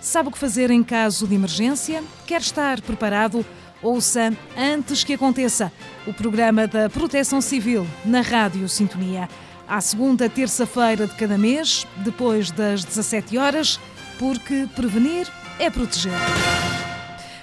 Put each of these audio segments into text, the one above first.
Sabe o que fazer em caso de emergência? Quer estar preparado? Ouça Antes que Aconteça, o programa da Proteção Civil na Rádio Sintonia. À segunda terça-feira de cada mês, depois das 17 horas, porque prevenir é proteger.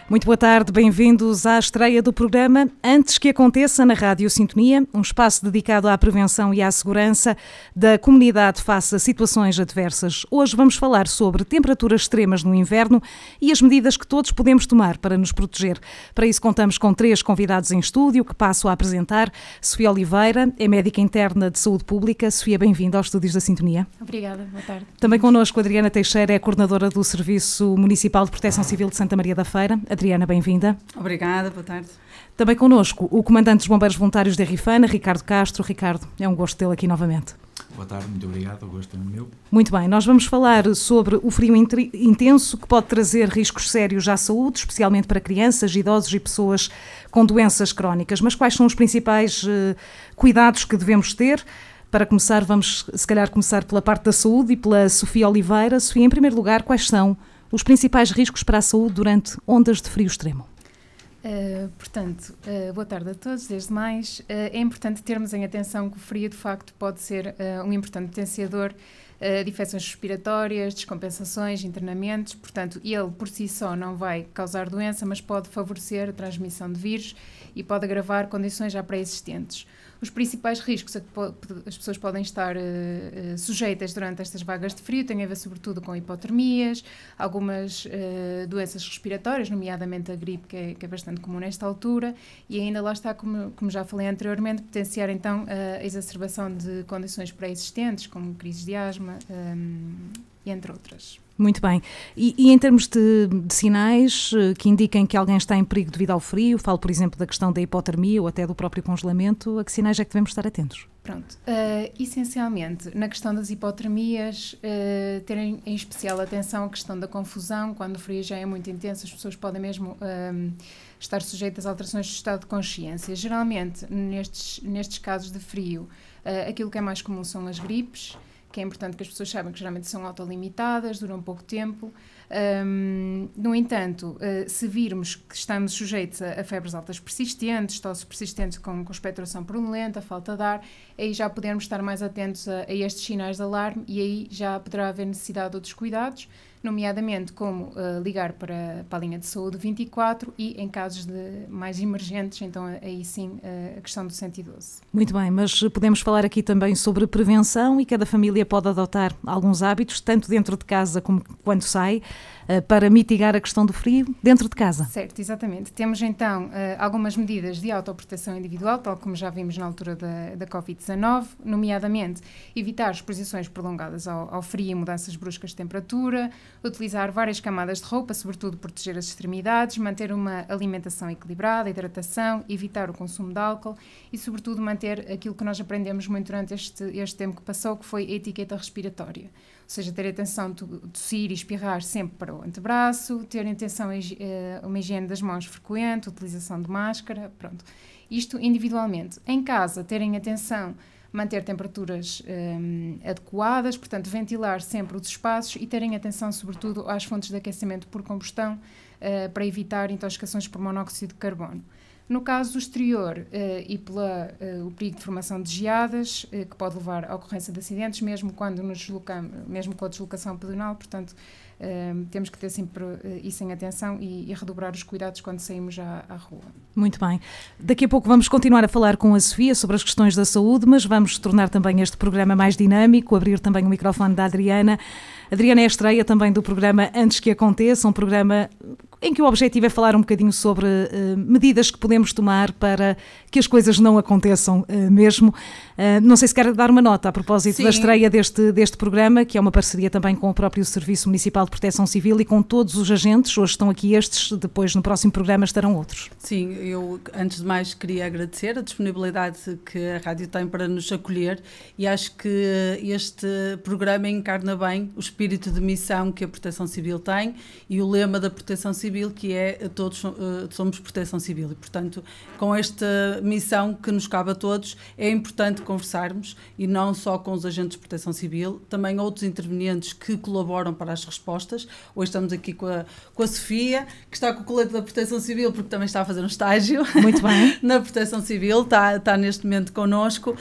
Muito boa tarde, bem-vindos à estreia do programa Antes que Aconteça na Rádio Sintonia, um espaço dedicado à prevenção e à segurança da comunidade face a situações adversas. Hoje vamos falar sobre temperaturas extremas no inverno e as medidas que todos podemos tomar para nos proteger. Para isso contamos com 3 convidados em estúdio que passo a apresentar. Sofia Oliveira é médica interna de saúde pública. Sofia, bem-vinda aos estúdios da Sintonia. Obrigada, boa tarde. Também connosco Adriana Teixeira, é coordenadora do Serviço Municipal de Proteção Civil de Santa Maria da Feira. Adriana, bem-vinda. Obrigada, boa tarde. Também connosco o comandante dos Bombeiros Voluntários da Rifana, Ricardo Castro. Ricardo, é um gosto tê-lo aqui novamente. Boa tarde, muito obrigado, o gosto é meu. Muito bem, nós vamos falar sobre o frio intenso que pode trazer riscos sérios à saúde, especialmente para crianças, idosos e pessoas com doenças crónicas. Mas quais são os principais cuidados que devemos ter? Para começar, vamos se calhar começar pela parte da saúde e pela Sofia Oliveira. Sofia, em primeiro lugar, quais são os principais riscos para a saúde durante ondas de frio extremo? Boa tarde a todos, desde mais. É importante termos em atenção que o frio, de facto, pode ser um importante potenciador de infecções respiratórias, descompensações, internamentos. Portanto, ele por si só não vai causar doença, mas pode favorecer a transmissão de vírus e pode agravar condições já pré-existentes. Os principais riscos a que as pessoas podem estar sujeitas durante estas vagas de frio têm a ver sobretudo com hipotermias, algumas doenças respiratórias, nomeadamente a gripe, que é bastante comum nesta altura, e ainda lá está, como já falei anteriormente, potenciar então a exacerbação de condições pré-existentes, como crises de asma, e entre outras. Muito bem. E em termos de sinais que indiquem que alguém está em perigo devido ao frio, falo, por exemplo, da questão da hipotermia ou até do próprio congelamento, a que sinais é que devemos estar atentos? Pronto. Essencialmente, na questão das hipotermias, terem em especial atenção à questão da confusão. Quando o frio já é muito intenso, as pessoas podem mesmo estar sujeitas a alterações de estado de consciência. Geralmente, nestes casos de frio, aquilo que é mais comum são as gripes, que é importante que as pessoas saibam que geralmente são autolimitadas, duram pouco tempo. No entanto, se virmos que estamos sujeitos a febres altas persistentes, tosse persistente com expectoração purulenta, falta de ar, aí já podemos estar mais atentos a estes sinais de alarme e aí já poderá haver necessidade de outros cuidados, nomeadamente como ligar para a linha de saúde 24 e em casos mais emergentes, então aí sim a questão do 112. Muito bem, mas podemos falar aqui também sobre prevenção e cada família pode adotar alguns hábitos, tanto dentro de casa como quando sai, para mitigar a questão do frio dentro de casa. Certo, exatamente. Temos então algumas medidas de autoproteção individual, tal como já vimos na altura da Covid-19, nomeadamente evitar exposições prolongadas ao frio e mudanças bruscas de temperatura, utilizar várias camadas de roupa, sobretudo proteger as extremidades, manter uma alimentação equilibrada, hidratação, evitar o consumo de álcool e, sobretudo, manter aquilo que nós aprendemos muito durante este tempo que passou, que foi a etiqueta respiratória. Ou seja, ter atenção de tossir e espirrar sempre para o antebraço, ter atenção a uma higiene das mãos frequente, utilização de máscara, pronto. Isto individualmente. Em casa, terem atenção, manter temperaturas adequadas, portanto, ventilar sempre os espaços e terem atenção, sobretudo, às fontes de aquecimento por combustão para evitar intoxicações por monóxido de carbono. No caso do exterior e o perigo de formação de geadas, que pode levar à ocorrência de acidentes, mesmo quando nos deslocamos, mesmo com a deslocação pedonal, portanto, temos que ter sempre isso em atenção e redobrar os cuidados quando saímos à rua. Muito bem. Daqui a pouco vamos continuar a falar com a Sofia sobre as questões da saúde, mas vamos tornar também este programa mais dinâmico, abrir também o microfone da Adriana. Adriana é a estreia também do programa Antes que Aconteça, um programa em que o objetivo é falar um bocadinho sobre medidas que podemos tomar para que as coisas não aconteçam mesmo. Não sei se quer dar uma nota a propósito da estreia deste programa, que é uma parceria também com o próprio Serviço Municipal de Proteção Civil e com todos os agentes. Hoje estão aqui estes, depois no próximo programa estarão outros. Sim, eu antes de mais queria agradecer a disponibilidade que a rádio tem para nos acolher e acho que este programa encarna bem o espírito de missão que a Proteção Civil tem e o lema da Proteção Civil civil, que é todos somos proteção civil e, portanto, com esta missão que nos cabe a todos, é importante conversarmos e não só com os agentes de proteção civil, também outros intervenientes que colaboram para as respostas. Hoje estamos aqui com a Sofia, que está com o colete da proteção civil, porque também está a fazer um estágio. Muito bem. Na proteção civil, está neste momento connosco,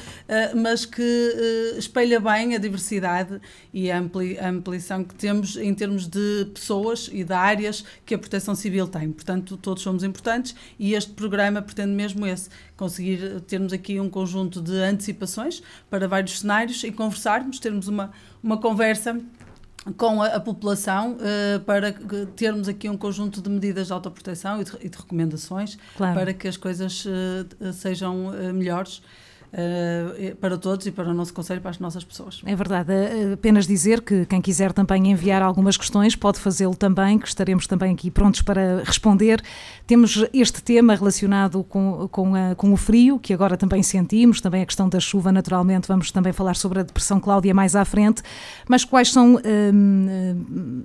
mas que espelha bem a diversidade e a ampliação que temos em termos de pessoas e de áreas que a proteção civil tem. Portanto, todos somos importantes e este programa pretende mesmo conseguir termos aqui um conjunto de antecipações para vários cenários e conversarmos, termos uma conversa com a população para termos aqui um conjunto de medidas de autoproteção e de recomendações, claro, para que as coisas sejam melhores para todos e para o nosso conselho e para as nossas pessoas. É verdade, apenas dizer que quem quiser também enviar algumas questões pode fazê-lo também, que estaremos também aqui prontos para responder. Temos este tema relacionado com o frio, que agora também sentimos, também a questão da chuva, naturalmente vamos também falar sobre a depressão Cláudia mais à frente, mas quais são,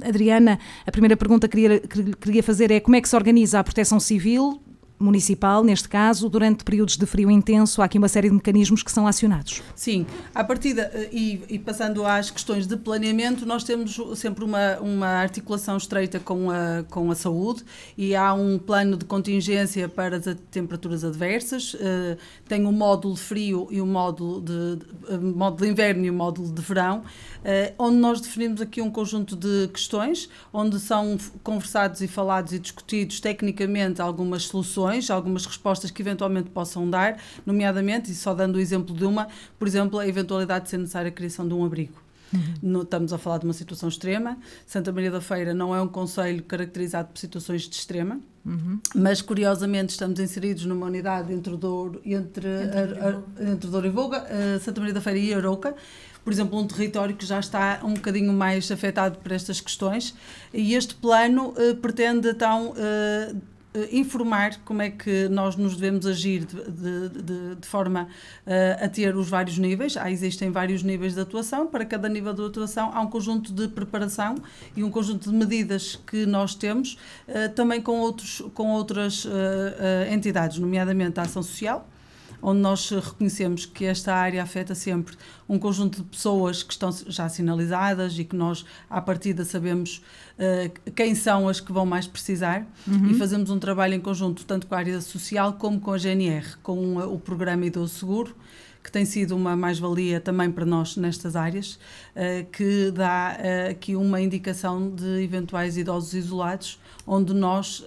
Adriana, a primeira pergunta que queria fazer é como é que se organiza a proteção civil municipal, neste caso, durante períodos de frio intenso? Há aqui uma série de mecanismos que são acionados. Sim, à partida, e passando às questões de planeamento, nós temos sempre uma articulação estreita com a saúde e há um plano de contingência para as temperaturas adversas, tem o módulo de frio e o módulo de inverno e o módulo de verão, onde nós definimos aqui um conjunto de questões, onde são conversados e falados e discutidos tecnicamente algumas soluções, algumas respostas que eventualmente possam dar, nomeadamente, e só dando o exemplo de por exemplo, a eventualidade de ser necessária a criação de um abrigo. Estamos a falar de uma situação extrema. Santa Maria da Feira não é um concelho caracterizado por situações de extrema, mas curiosamente estamos inseridos numa unidade entre Douro e Voga, Santa Maria da Feira e Arouca, por exemplo, um território que já está um bocadinho mais afetado por estas questões, e este plano pretende então informar como é que nós nos devemos agir de forma a ter os vários níveis. Existem vários níveis de atuação. Para cada nível de atuação há um conjunto de preparação e um conjunto de medidas que nós temos, também com outras entidades, nomeadamente a ação social, onde nós reconhecemos que esta área afeta sempre um conjunto de pessoas que estão já sinalizadas e que nós, à partida, sabemos quem são as que vão mais precisar, e fazemos um trabalho em conjunto tanto com a área social como com a GNR, com o programa Idoso Seguro, que tem sido uma mais-valia também para nós nestas áreas, que dá aqui uma indicação de eventuais idosos isolados, onde nós,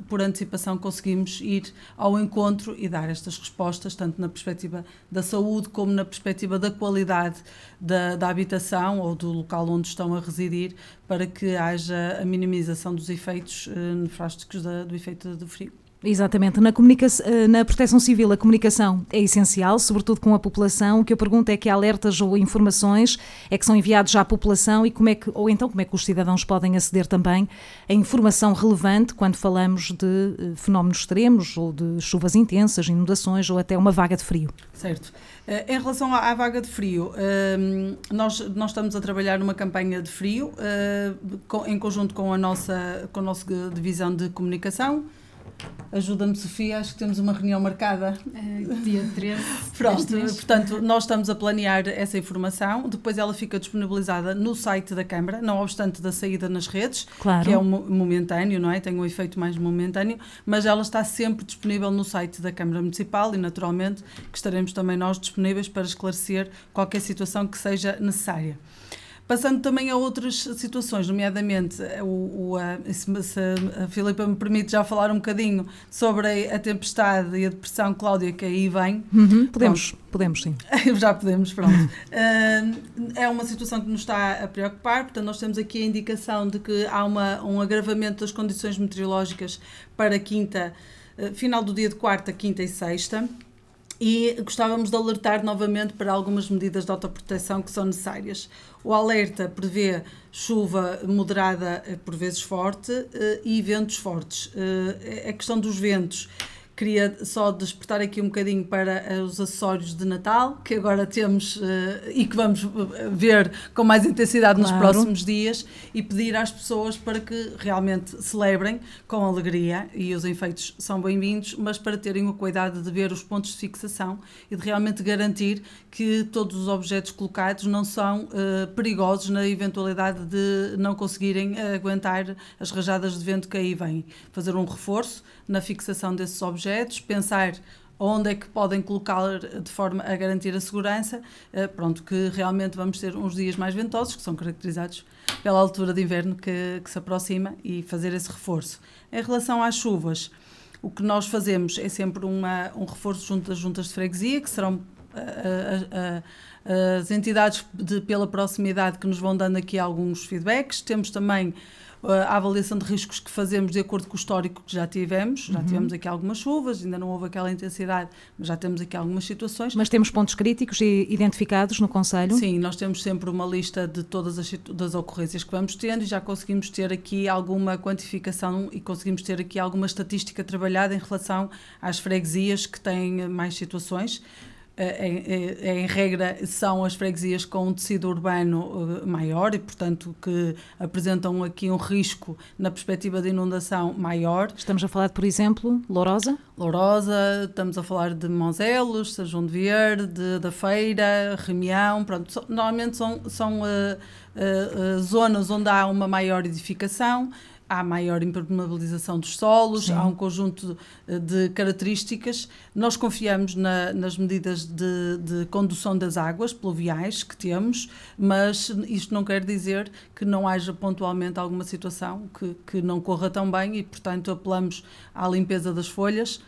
por antecipação, conseguimos ir ao encontro e dar estas respostas, tanto na perspectiva da saúde como na perspectiva da qualidade da habitação ou do local onde estão a residir, para que haja a minimização dos efeitos nefásticos do efeito do frio. Exatamente. Na proteção civil, a comunicação é essencial, sobretudo com a população. O que eu pergunto é que alertas ou informações é que são enviados à população e como é que os cidadãos podem aceder também a informação relevante quando falamos de fenómenos extremos ou de chuvas intensas, inundações ou até uma vaga de frio. Certo. Em relação à vaga de frio, nós estamos a trabalhar numa campanha de frio em conjunto com a nossa divisão de comunicação. Ajuda-me, Sofia, acho que temos uma reunião marcada. Dia 13. Pronto, portanto, nós estamos a planear essa informação, depois ela fica disponibilizada no site da Câmara, não obstante da saída nas redes, claro, que é momentâneo, não é? Tem um efeito mais momentâneo, mas ela está sempre disponível no site da Câmara Municipal e, naturalmente, que estaremos também nós disponíveis para esclarecer qualquer situação que seja necessária. Passando também a outras situações, nomeadamente, se a Filipa me permite já falar um bocadinho sobre a tempestade e a depressão Cláudia, que aí vem. Podemos sim. Já podemos, pronto. É uma situação que nos está a preocupar, portanto nós temos aqui a indicação de que há um agravamento das condições meteorológicas para final do dia de quarta, quinta e sexta. E gostávamos de alertar novamente para algumas medidas de autoproteção que são necessárias. O alerta prevê chuva moderada, por vezes forte, e ventos fortes. A questão dos ventos, Queria só despertar aqui um bocadinho para os acessórios de Natal, que agora temos e que vamos ver com mais intensidade nos próximos dias, e pedir às pessoas para que realmente celebrem com alegria, e os enfeites são bem-vindos, mas para terem o cuidado de ver os pontos de fixação e de realmente garantir que todos os objetos colocados não são perigosos na eventualidade de não conseguirem aguentar as rajadas de vento que aí vêm. Fazer um reforço na fixação desses objetos, pensar onde é que podem colocá-lo de forma a garantir a segurança, pronto, que realmente vamos ter uns dias mais ventosos, que são caracterizados pela altura de inverno que se aproxima, e fazer esse reforço. Em relação às chuvas, o que nós fazemos é sempre um reforço junto às juntas de freguesia, que serão as entidades pela proximidade que nos vão dando aqui alguns feedbacks. Temos também a avaliação de riscos que fazemos de acordo com o histórico que já tivemos. Já tivemos aqui algumas chuvas, ainda não houve aquela intensidade, mas já temos aqui algumas situações. Mas temos pontos críticos identificados no concelho? Sim, nós temos sempre uma lista de todas das ocorrências que vamos tendo, e já conseguimos ter aqui alguma quantificação e conseguimos ter aqui alguma estatística trabalhada em relação às freguesias que têm mais situações. Em regra, são as freguesias com um tecido urbano maior e, portanto, que apresentam aqui um risco na perspectiva de inundação maior. Estamos a falar, por exemplo, Lourosa? Lourosa, estamos a falar de Monzelos, São João de Verde, da Feira, Remião, pronto, normalmente são zonas onde há uma maior edificação, há maior impermeabilização dos solos. Sim. Há um conjunto de características. Nós confiamos nas medidas de condução das águas pluviais que temos, mas isto não quer dizer que não haja pontualmente alguma situação que não corra tão bem, e, portanto, apelamos à limpeza das folhas.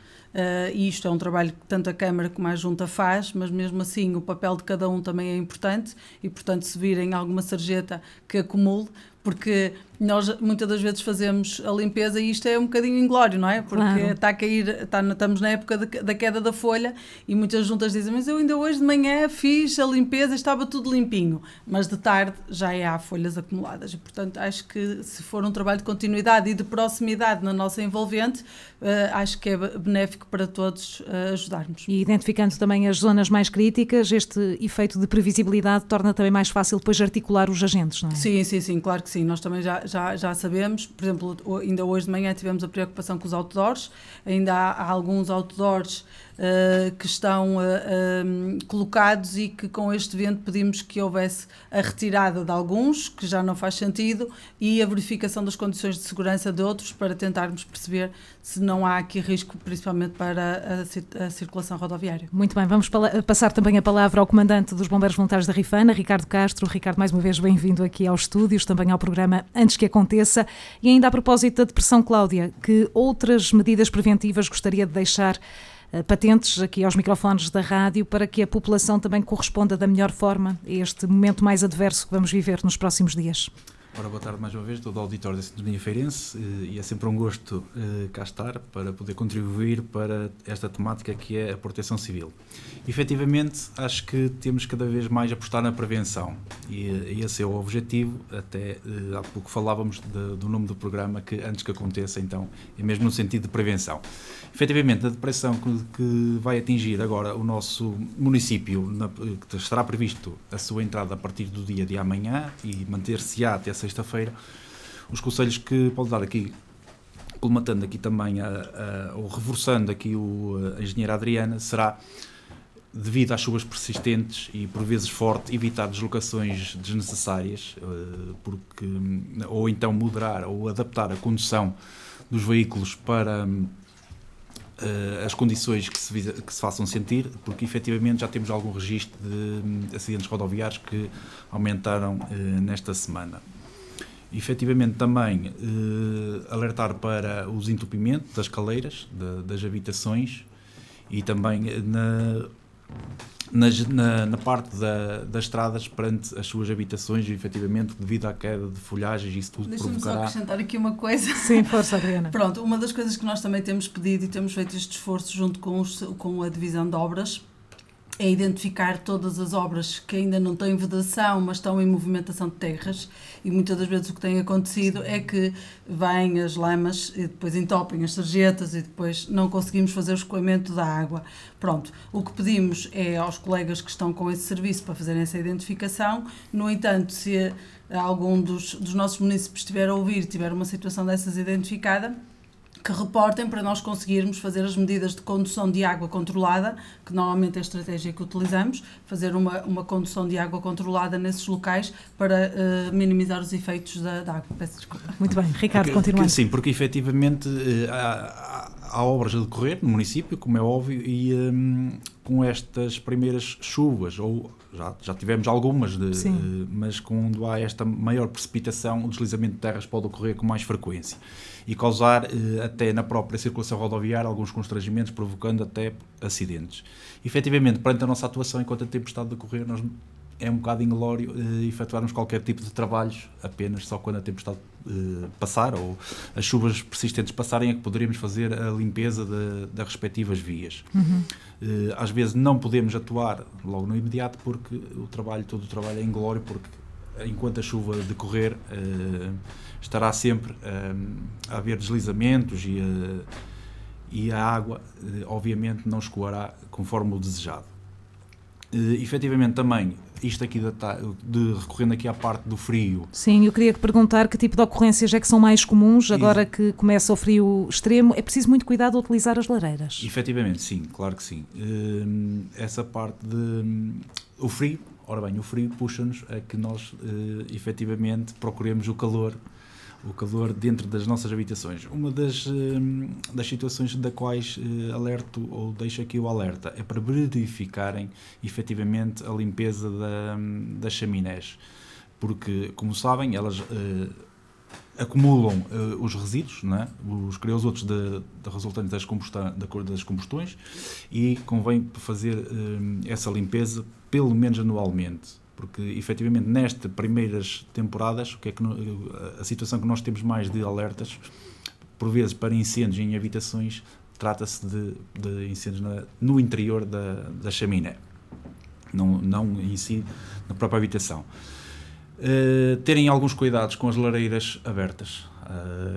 E isto é um trabalho que tanto a Câmara como a Junta faz, mas mesmo assim o papel de cada um também é importante, e, portanto, se virem alguma sarjeta que acumule, porque nós muitas das vezes fazemos a limpeza e isto é um bocadinho inglório, não é? Porque claro, está a cair, estamos na época da queda da folha, e muitas juntas dizem: mas eu ainda hoje de manhã fiz a limpeza, estava tudo limpinho, mas de tarde já há folhas acumuladas, e, portanto, acho que se for um trabalho de continuidade e de proximidade na nossa envolvente, acho que é benéfico para todos ajudarmos. E identificando também as zonas mais críticas, este efeito de previsibilidade torna também mais fácil depois articular os agentes, não é? Sim, claro que sim. Nós também já sabemos, por exemplo, ainda hoje de manhã tivemos a preocupação com os outdoors, ainda há alguns outdoors que estão colocados, e que com este vento pedimos que houvesse a retirada de alguns, que já não faz sentido, e a verificação das condições de segurança de outros, para tentarmos perceber se não há aqui risco, principalmente para a circulação rodoviária. Muito bem, vamos passar também a palavra ao Comandante dos Bombeiros Voluntários da Rifana, Ricardo Castro. Ricardo, mais uma vez bem-vindo aqui aos estúdios, também ao programa Antes que Aconteça. E ainda a propósito da depressão, Cláudia, que outras medidas preventivas gostaria de deixar patentes aqui aos microfones da rádio, para que a população também corresponda da melhor forma a este momento mais adverso que vamos viver nos próximos dias? Ora, boa tarde mais uma vez, todo o auditório da Sintonia Feirense, e é sempre um gosto cá estar para poder contribuir para esta temática que é a proteção civil. Efetivamente, acho que temos cada vez mais a apostar na prevenção, e esse é o objetivo. Até há pouco falávamos do nome do programa, que antes que aconteça, então é mesmo no sentido de prevenção. Efetivamente, a depressão que vai atingir agora o nosso município, que estará previsto a sua entrada a partir do dia de amanhã e manter-se-á até sexta-feira, os conselhos que pode dar aqui, colmatando aqui também ou reforçando aqui a engenheira Adriana, será, devido às chuvas persistentes e por vezes forte, evitar deslocações desnecessárias, ou então moderar ou adaptar a condução dos veículos para as condições que se façam sentir, porque efetivamente já temos algum registro de acidentes rodoviários que aumentaram nesta semana. Efetivamente também alertar para os entupimentos das caleiras, das habitações, e também na parte das estradas perante as suas habitações, e efetivamente devido à queda de folhagens, isso tudo provocará... Deixa-me só acrescentar aqui uma coisa. Sim, força, Adriana. Pronto, uma das coisas que nós também temos pedido e temos feito este esforço junto com a divisão de obras é identificar todas as obras que ainda não têm vedação, mas estão em movimentação de terras, e muitas das vezes o que tem acontecido é que vêm as lamas e depois entopem as sarjetas e depois não conseguimos fazer o escoamento da água. Pronto, o que pedimos é aos colegas que estão com esse serviço para fazerem essa identificação. No entanto, se algum dos nossos municípios estiver a ouvir, tiver uma situação dessas identificada, que reportem para nós conseguirmos fazer as medidas de condução de água controlada, que normalmente é a estratégia que utilizamos, fazer uma condução de água controlada nesses locais para minimizar os efeitos da água. Peço desculpa. Muito bem, Ricardo, continuando. Sim, porque efetivamente há obras a decorrer no município, como é óbvio, e com estas primeiras chuvas, ou já tivemos algumas, mas quando há esta maior precipitação, o deslizamento de terras pode ocorrer com mais frequência e causar até na própria circulação rodoviária alguns constrangimentos, provocando até acidentes. Efetivamente, perante a nossa atuação, enquanto a tempestade decorrer, é um bocado inglório efetuarmos qualquer tipo de trabalhos, apenas só quando a tempestade passar ou as chuvas persistentes passarem é que poderíamos fazer a limpeza das respectivas vias. Às vezes não podemos atuar logo no imediato porque todo o trabalho é inglório, porque enquanto a chuva decorrer estará sempre a haver deslizamentos e a água obviamente não escoará conforme o desejado. Efetivamente também, isto aqui recorrendo aqui à parte do frio. Sim, eu queria perguntar que tipo de ocorrências é que são mais comuns agora que começa o frio extremo. É preciso muito cuidado ao utilizar as lareiras? Efetivamente, sim, claro que sim. Essa parte o frio, ora bem, o frio puxa-nos a que nós efetivamente procuremos o calor dentro das nossas habitações. Uma das situações da quais alerto ou deixo aqui o alerta é para verificarem efetivamente a limpeza das chaminés, porque, como sabem, elas acumulam os resíduos, não é? Os creosotos resultantes das combustões, e convém fazer essa limpeza pelo menos anualmente. Porque, efetivamente, nestas primeiras temporadas, a situação que nós temos mais de alertas, por vezes para incêndios em habitações, trata-se de incêndios no interior da chaminé, não em si, na própria habitação. Terem alguns cuidados com as lareiras abertas,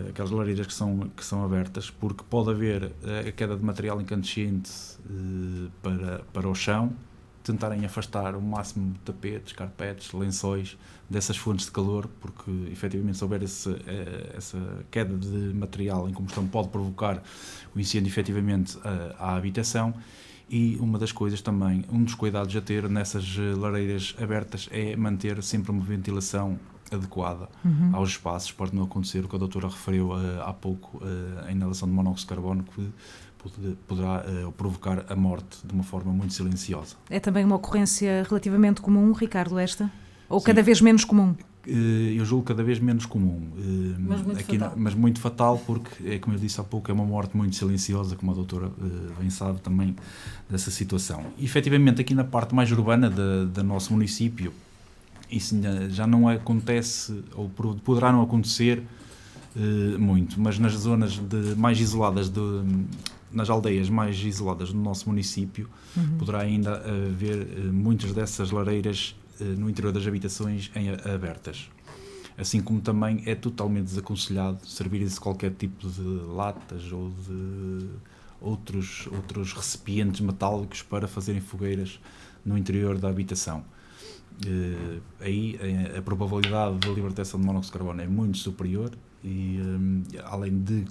aquelas lareiras que são abertas, porque pode haver a queda de material incandescente para o chão, tentarem afastar o máximo de tapetes, carpetes, lençóis dessas fontes de calor, porque efetivamente se houver essa queda de material em combustão pode provocar o incêndio efetivamente à habitação. E uma das coisas também, um dos cuidados a ter nessas lareiras abertas é manter sempre uma ventilação adequada aos espaços, para não acontecer o que a doutora referiu há pouco, a inalação de monóxido de carbono, que poderá provocar a morte de uma forma muito silenciosa. É também uma ocorrência relativamente comum, Ricardo, esta? Ou Sim. Cada vez menos comum? Eu julgo cada vez menos comum. Mas muito fatal, porque, como eu disse há pouco, é uma morte muito silenciosa, como a doutora bem sabe também dessa situação. E, efetivamente, aqui na parte mais urbana do nosso município, isso já não acontece, ou poderá não acontecer muito, mas nas zonas mais isoladas nas aldeias mais isoladas do nosso município, poderá ainda haver muitas dessas lareiras no interior das habitações abertas. Assim como também é totalmente desaconselhado servirem-se qualquer tipo de latas ou de outros recipientes metálicos para fazerem fogueiras no interior da habitação. Aí a probabilidade de libertação de monóxido de carbono é muito superior e, além de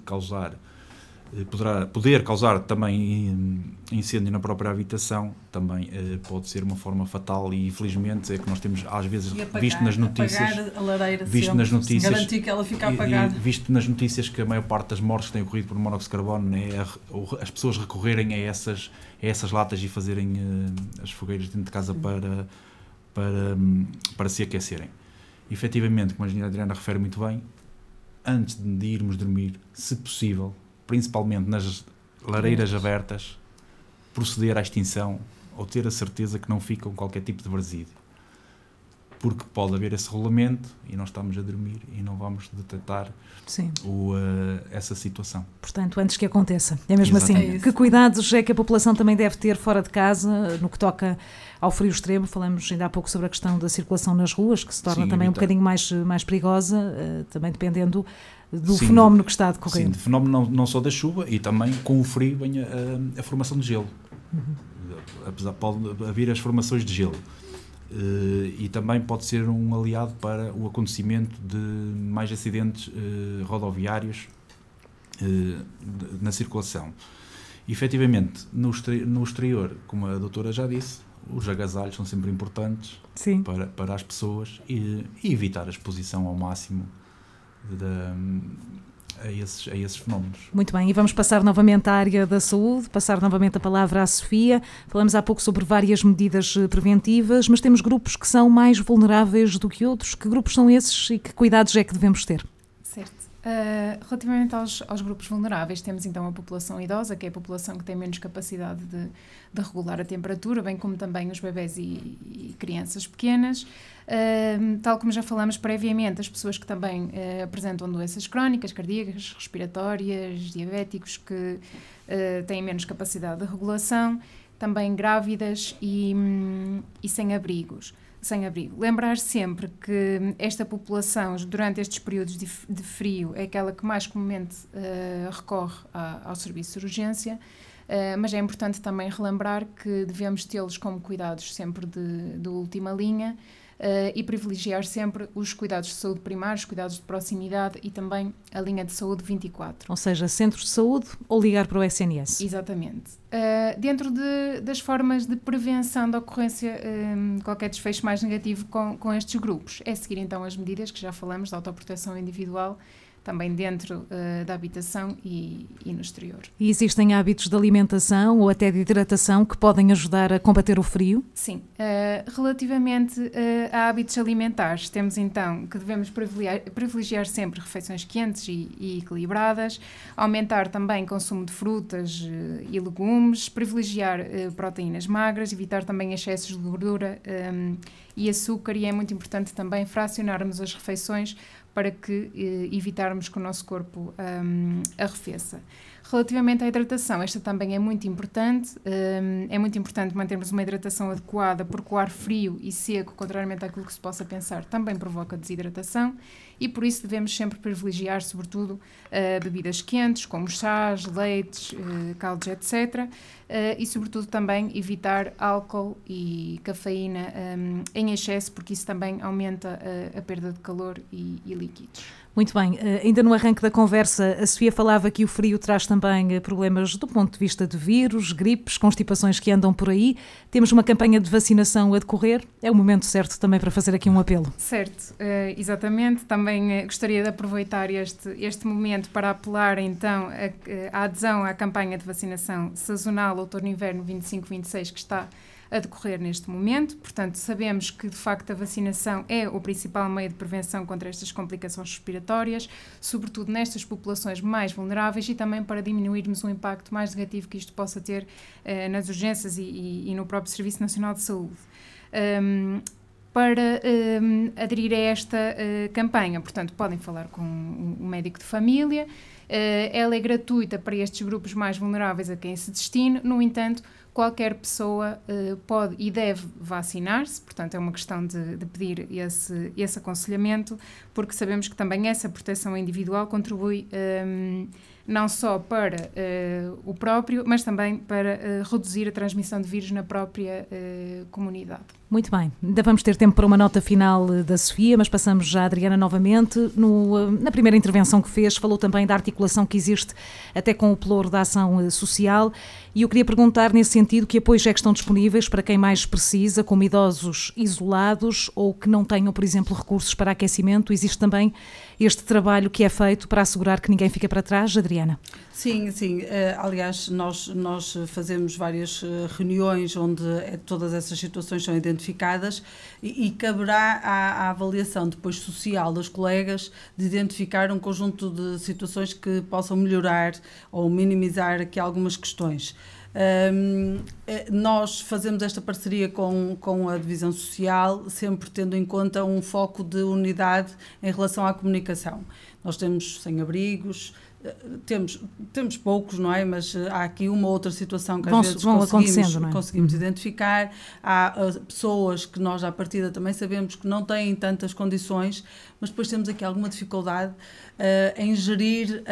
poder causar também incêndio na própria habitação, também pode ser uma forma fatal, e infelizmente é que nós temos às vezes visto nas notícias, garantir que ela fica apagada. Visto nas notícias que a maior parte das mortes que têm ocorrido por monóxido de carbono as pessoas recorrerem a essas latas e fazerem as fogueiras dentro de casa para se aquecerem. E, efetivamente, como a engenheira Adriana refere muito bem, antes de irmos dormir, se possível, principalmente nas lareiras abertas, proceder à extinção ou ter a certeza que não ficam qualquer tipo de resíduo. porque pode haver esse rolamento e nós estamos a dormir e não vamos detectar essa situação. Portanto, antes que aconteça. É mesmo Exatamente. assim. Que cuidados é que a população também deve ter fora de casa, no que toca ao frio extremo? Falamos ainda há pouco sobre a questão da circulação nas ruas, que se torna também um bocadinho mais perigosa, também dependendo do fenómeno que está a decorrer. Sim, do fenómeno não só da chuva, e também com o frio vem a formação de gelo. Apesar pode haver as formações de gelo. E também pode ser um aliado para o acontecimento de mais acidentes rodoviários na circulação. E, efetivamente, no exterior, como a doutora já disse, os agasalhos são sempre importantes para as pessoas e evitar a exposição ao máximo a esses fenómenos. Muito bem, e vamos passar novamente à área da saúde, passar novamente a palavra à Sofia. Falamos há pouco sobre várias medidas preventivas, mas temos grupos que são mais vulneráveis do que outros. Que grupos são esses e que cuidados é que devemos ter? Certo. Relativamente aos grupos vulneráveis, temos então a população idosa, que é a população que tem menos capacidade de regular a temperatura, bem como também os bebés e crianças pequenas. Tal como já falamos previamente, as pessoas que também apresentam doenças crónicas, cardíacas, respiratórias, diabéticos, que têm menos capacidade de regulação, também grávidas e sem abrigo. Lembrar sempre que esta população, durante estes períodos de frio, é aquela que mais comumente recorre ao serviço de urgência, mas é importante também relembrar que devemos tê-los como cuidados sempre de última linha e privilegiar sempre os cuidados de saúde primários, cuidados de proximidade e também a linha de saúde 24. Ou seja, centros de saúde ou ligar para o SNS. Exatamente. Dentro das formas de prevenção da ocorrência de qualquer desfecho mais negativo com estes grupos, é seguir então as medidas que já falamos da autoproteção individual, também dentro da habitação e no exterior. E existem hábitos de alimentação ou até de hidratação que podem ajudar a combater o frio? Sim. Relativamente a hábitos alimentares, temos então que devemos privilegiar sempre refeições quentes e equilibradas, aumentar também o consumo de frutas e legumes, privilegiar proteínas magras, evitar também excessos de gordura e açúcar, e é muito importante também fracionarmos as refeições para que evitarmos que o nosso corpo arrefeça. Relativamente à hidratação, esta também é muito importante mantermos uma hidratação adequada, porque o ar frio e seco, contrariamente àquilo que se possa pensar, também provoca desidratação, e por isso devemos sempre privilegiar, sobretudo, bebidas quentes, como chás, leites, caldos, etc., e, sobretudo, também evitar álcool e cafeína em excesso, porque isso também aumenta a perda de calor e líquidos. Muito bem, ainda no arranque da conversa, a Sofia falava que o frio traz também problemas do ponto de vista de vírus, gripes, constipações que andam por aí. Temos uma campanha de vacinação a decorrer, é o momento certo também para fazer aqui um apelo. Certo, exatamente. Também gostaria de aproveitar este momento para apelar então à adesão à campanha de vacinação sazonal outono-inverno 25-26 que está a decorrer neste momento. Portanto, sabemos que, de facto, a vacinação é o principal meio de prevenção contra estas complicações respiratórias, sobretudo nestas populações mais vulneráveis, e também para diminuirmos o impacto mais negativo que isto possa ter nas urgências e no próprio Serviço Nacional de Saúde. Para aderir a esta campanha, portanto, podem falar com um médico de família. Ela é gratuita para estes grupos mais vulneráveis a quem se destina. No entanto, qualquer pessoa pode e deve vacinar-se, portanto é uma questão de pedir esse aconselhamento, porque sabemos que também essa proteção individual contribui não só para o próprio, mas também para reduzir a transmissão de vírus na própria comunidade. Muito bem, ainda vamos ter tempo para uma nota final da Sofia, mas passamos já a Adriana novamente. Na primeira intervenção que fez, falou também da articulação que existe até com o pelouro da ação social, e eu queria perguntar nesse sentido que apoios é que estão disponíveis para quem mais precisa, como idosos isolados ou que não tenham, por exemplo, recursos para aquecimento. Existe também este trabalho que é feito para assegurar que ninguém fica para trás, Adriana? Sim. Aliás, nós fazemos várias reuniões onde todas essas situações são identificadas e caberá à avaliação depois social dos colegas de identificar um conjunto de situações que possam melhorar ou minimizar aqui algumas questões. Nós fazemos esta parceria com a Divisão Social, sempre tendo em conta um foco de unidade em relação à comunicação. Nós temos sem-abrigos, temos poucos, não é? Mas há aqui uma ou outra situação que às vezes conseguimos identificar. Há pessoas que nós à partida também sabemos que não têm tantas condições, mas depois temos aqui alguma dificuldade em gerir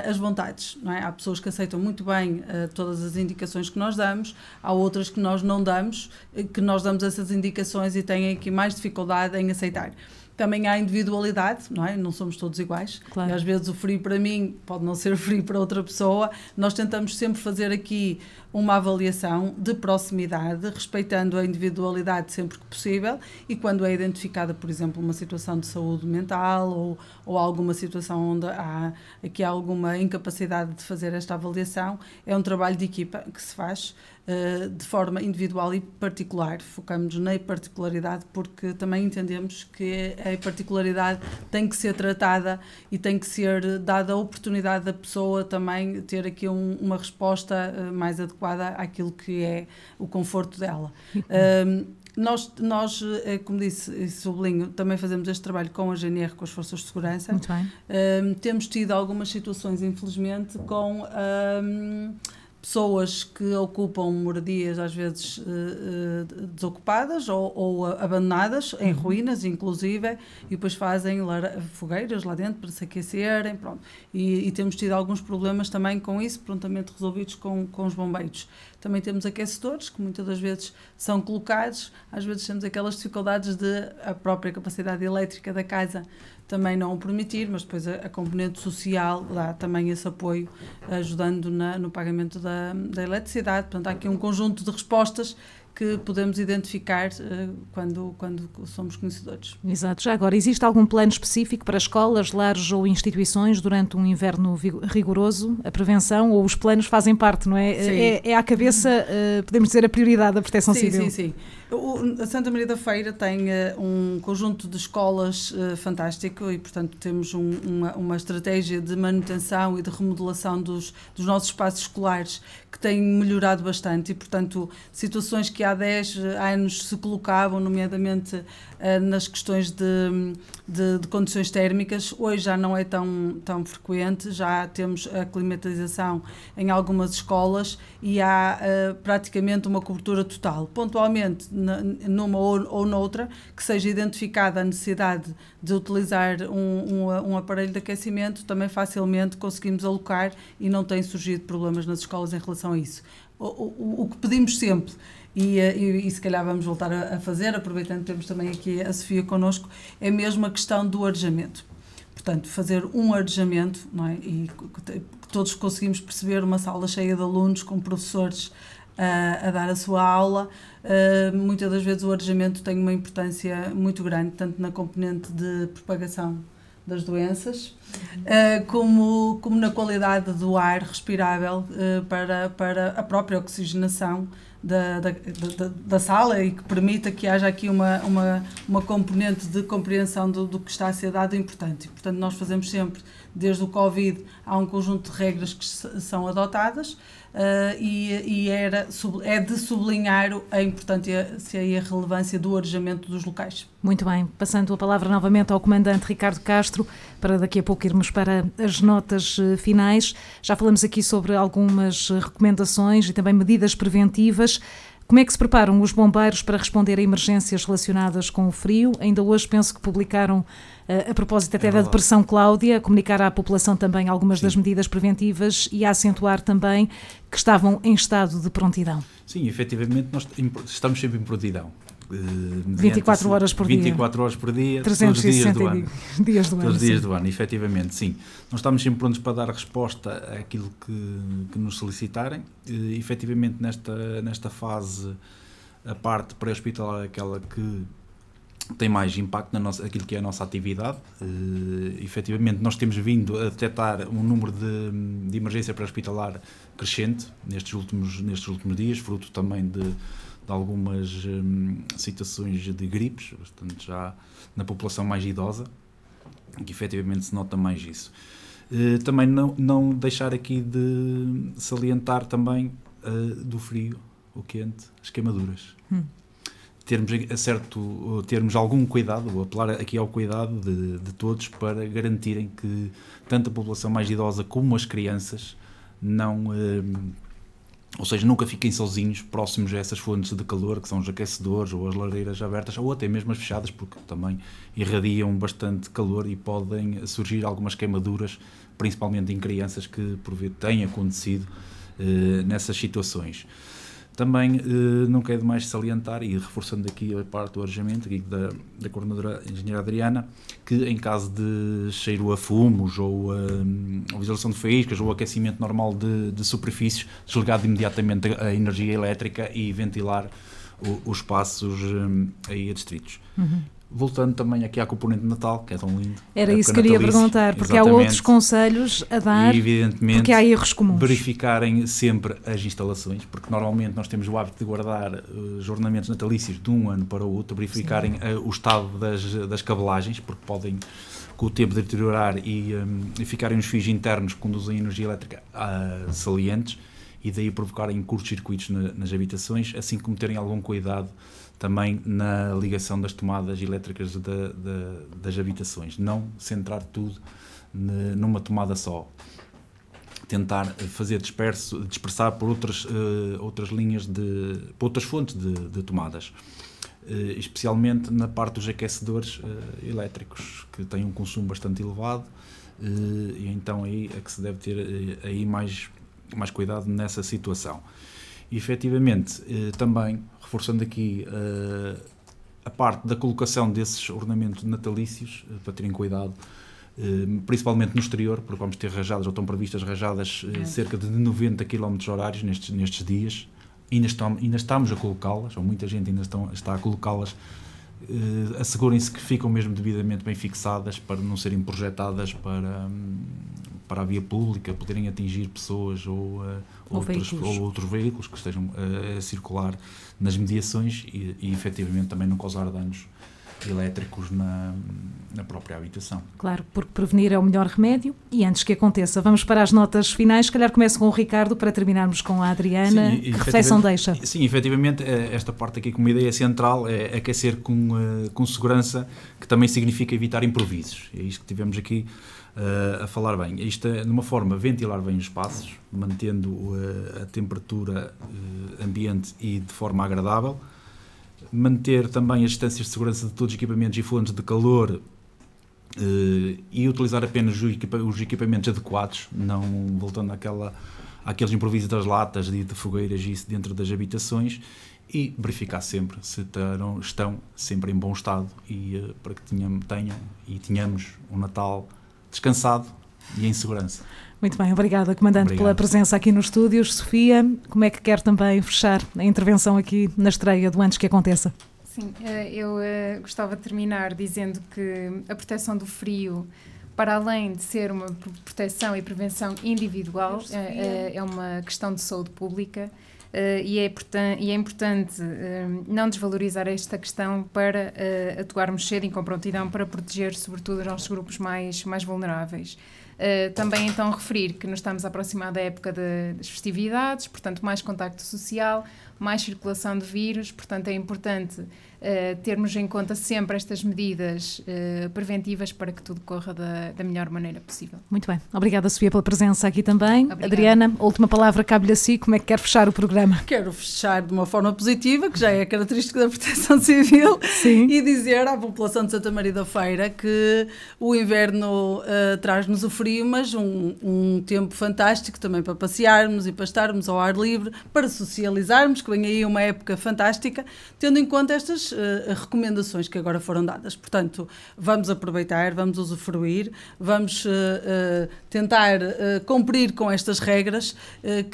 as vontades, não é? Há pessoas que aceitam muito bem todas as indicações que nós damos, há outras que nós não damos, que nós damos essas indicações e têm aqui mais dificuldade em aceitar. Também há individualidade, não é? Não somos todos iguais. Claro. E às vezes o frio para mim pode não ser frio para outra pessoa. Nós tentamos sempre fazer aqui uma avaliação de proximidade, respeitando a individualidade sempre que possível, e quando é identificada, por exemplo, uma situação de saúde mental ou alguma situação onde há aqui alguma incapacidade de fazer esta avaliação, é um trabalho de equipa que se faz de forma individual e particular. Focamos na particularidade porque também entendemos que a particularidade tem que ser tratada e tem que ser dada a oportunidade da pessoa também ter aqui uma resposta mais adequada àquilo que é o conforto dela. Nós, como disse e sublinho, também fazemos este trabalho com a GNR, com as Forças de Segurança. Muito bem. Temos tido algumas situações, infelizmente, com pessoas que ocupam moradias às vezes desocupadas ou abandonadas, em ruínas inclusive, e depois fazem fogueiras lá dentro para se aquecerem, pronto. E temos tido alguns problemas também com isso, prontamente resolvidos com os bombeiros. Também temos aquecedores que muitas das vezes são colocados, às vezes temos aquelas dificuldades de a própria capacidade elétrica da casa também não o permitir, mas depois a componente social dá também esse apoio, ajudando no pagamento da eletricidade. Portanto, há aqui um conjunto de respostas que podemos identificar quando somos conhecedores. Exato. Já agora, existe algum plano específico para escolas, lares ou instituições durante um inverno rigoroso? A prevenção ou os planos fazem parte, não é? É à cabeça, podemos dizer, a prioridade da Proteção Civil. Sim. A Santa Maria da Feira tem um conjunto de escolas fantástico e, portanto, temos uma estratégia de manutenção e de remodelação dos nossos espaços escolares que tem melhorado bastante e, portanto, situações que há 10 anos se colocavam, nomeadamente nas questões de condições térmicas, hoje já não é tão frequente, já temos a climatização em algumas escolas e há praticamente uma cobertura total. Pontualmente, numa ou noutra, que seja identificada a necessidade de utilizar um aparelho de aquecimento, também facilmente conseguimos alocar e não têm surgido problemas nas escolas em relação a isso. O que pedimos sempre, e se calhar vamos voltar a fazer, aproveitando que temos também aqui a Sofia connosco, é mesmo a questão do arejamento. Portanto, fazer um arejamento, não é? E que todos conseguimos perceber uma sala cheia de alunos com professores a dar a sua aula. Muitas das vezes o arejamento tem uma importância muito grande, tanto na componente de propagação das doenças, como na qualidade do ar respirável para a própria oxigenação da sala e que permita que haja aqui uma componente de compreensão do que está a ser dado importante. E, portanto, nós fazemos sempre, desde o Covid, há um conjunto de regras que são adotadas e é de sublinhar a importância e a relevância do arejamento dos locais. Muito bem, passando a palavra novamente ao Comandante Ricardo Castro, para daqui a pouco irmos para as notas finais. Já falamos aqui sobre algumas recomendações e também medidas preventivas. Como é que se preparam os bombeiros para responder a emergências relacionadas com o frio? Ainda hoje penso que publicaram, a propósito até da Depressão Cláudia, a comunicar à população também algumas das medidas preventivas e a acentuar também que estavam em estado de prontidão. Sim, efetivamente nós estamos sempre em prontidão. 24 horas por dia. 24 horas por dia, 360 dias do ano. Todos os dias do ano, efetivamente, sim. Nós estamos sempre prontos para dar resposta àquilo que nos solicitarem. Efetivamente, nesta fase, a parte pré-hospitalar é aquela que tem mais impacto naquilo que é a nossa atividade. Efetivamente, nós temos vindo a detectar um número de emergência pré-hospitalar crescente nestes últimos dias, fruto também de algumas situações de gripes, bastante já na população mais idosa, que efetivamente se nota mais isso. Também não deixar aqui de salientar também do frio, o quente, as queimaduras. Termos algum cuidado, vou apelar aqui ao cuidado de todos para garantirem que tanto a população mais idosa como as crianças ou seja, nunca fiquem sozinhos próximos a essas fontes de calor, que são os aquecedores ou as lareiras abertas, ou até mesmo as fechadas, porque também irradiam bastante calor e podem surgir algumas queimaduras, principalmente em crianças, que por vezes têm acontecido nessas situações. Também não quero demais salientar, e reforçando aqui a parte do arejamento aqui da coordenadora engenheira Adriana, que em caso de cheiro a fumos ou visualização de faíscas ou aquecimento normal de superfícies, desligar imediatamente a energia elétrica e ventilar os espaços aí adstritos. Voltando também aqui à componente de Natal, que é tão lindo. Era isso que queria perguntar, porque há outros conselhos a dar, e, evidentemente, porque há erros comuns. Verificarem sempre as instalações, porque normalmente nós temos o hábito de guardar os ornamentos natalícios de um ano para o outro, verificarem o estado das cabelagens, porque podem, com o tempo, deteriorar e ficarem os fios internos que conduzem energia elétrica salientes, e daí provocarem curtos-circuitos nas habitações, assim como terem algum cuidado também na ligação das tomadas elétricas das habitações. Não centrar tudo numa tomada só. Tentar fazer dispersar por outras linhas, por outras fontes de tomadas. Especialmente na parte dos aquecedores elétricos, que têm um consumo bastante elevado, e então aí é que se deve ter aí mais cuidado nessa situação. E, efetivamente, também, reforçando aqui a parte da colocação desses ornamentos natalícios, para terem cuidado, principalmente no exterior, porque vamos ter rajadas, ou estão previstas rajadas cerca de 90 km/h nestes dias. Ainda estamos a colocá-las, ou muita gente ainda está a colocá-las. Assegurem-se que ficam mesmo devidamente bem fixadas para não serem projetadas para a via pública, poderem atingir pessoas ou outros veículos que estejam a circular nas mediações e efetivamente também não causar danos elétricos na própria habitação. Claro, porque prevenir é o melhor remédio. E antes que aconteça, vamos para as notas finais. Se calhar começo com o Ricardo para terminarmos com a Adriana. Sim, que reflexão deixa? Sim, efetivamente, esta parte aqui como ideia central é aquecer com segurança, que também significa evitar improvisos. É isto que tivemos aqui a falar bem. Isto é, numa forma, ventilar bem os espaços, mantendo a temperatura ambiente e de forma agradável. Manter também as distâncias de segurança de todos os equipamentos e fontes de calor e utilizar apenas os equipamentos adequados, não voltando àqueles improvisos das latas de fogueiras e isso dentro das habitações, e verificar sempre se estão sempre em bom estado e para que tenhamos um Natal descansado e em segurança. Muito bem, obrigada, Comandante, pela presença aqui nos estúdios. Sofia, como é que quer também fechar a intervenção aqui na estreia do Antes que Aconteça? Sim, eu gostava de terminar dizendo que a proteção do frio, para além de ser uma proteção e prevenção individual, é uma questão de saúde pública. E é importante não desvalorizar esta questão para atuarmos cedo e com prontidão para proteger, sobretudo, os nossos grupos mais vulneráveis. Também, então, referir que nos estamos a aproximar da época das festividades, portanto, mais contacto social, mais circulação de vírus, portanto, é importante termos em conta sempre estas medidas preventivas para que tudo corra da melhor maneira possível. Muito bem. Obrigada, Sofia, pela presença aqui também. Obrigada. Adriana, a última palavra cabe-lhe a si. Como é que quer fechar o programa? Quero fechar de uma forma positiva, que já é característica da Proteção Civil. Sim. E dizer à população de Santa Maria da Feira que o inverno traz-nos o frio, mas um tempo fantástico também para passearmos e para estarmos ao ar livre, para socializarmos, que vem aí uma época fantástica, tendo em conta estas recomendações que agora foram dadas. Portanto, vamos aproveitar, vamos usufruir, vamos tentar cumprir com estas regras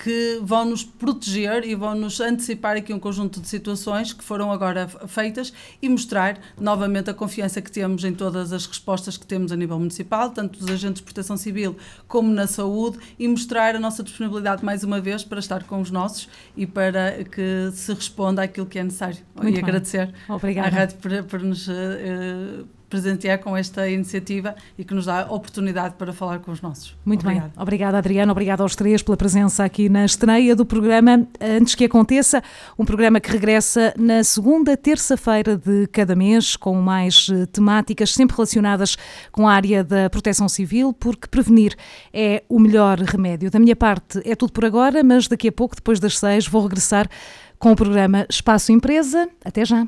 que vão nos proteger e vão nos antecipar aqui um conjunto de situações que foram agora feitas e mostrar novamente a confiança que temos em todas as respostas que temos a nível municipal, tanto dos agentes de proteção civil como na saúde, e mostrar a nossa disponibilidade mais uma vez para estar com os nossos e para que se responda àquilo que é necessário. Muito e agradecer Obrigada. à Rádio por nos presentear com esta iniciativa e que nos dá a oportunidade para falar com os nossos. Muito bem. Obrigada, Adriana. Obrigada aos três pela presença aqui na estreia do programa Antes que Aconteça, um programa que regressa na segunda terça-feira de cada mês, com mais temáticas sempre relacionadas com a área da proteção civil, porque prevenir é o melhor remédio. Da minha parte é tudo por agora, mas daqui a pouco, depois das 6, vou regressar com o programa Espaço Empresa. Até já.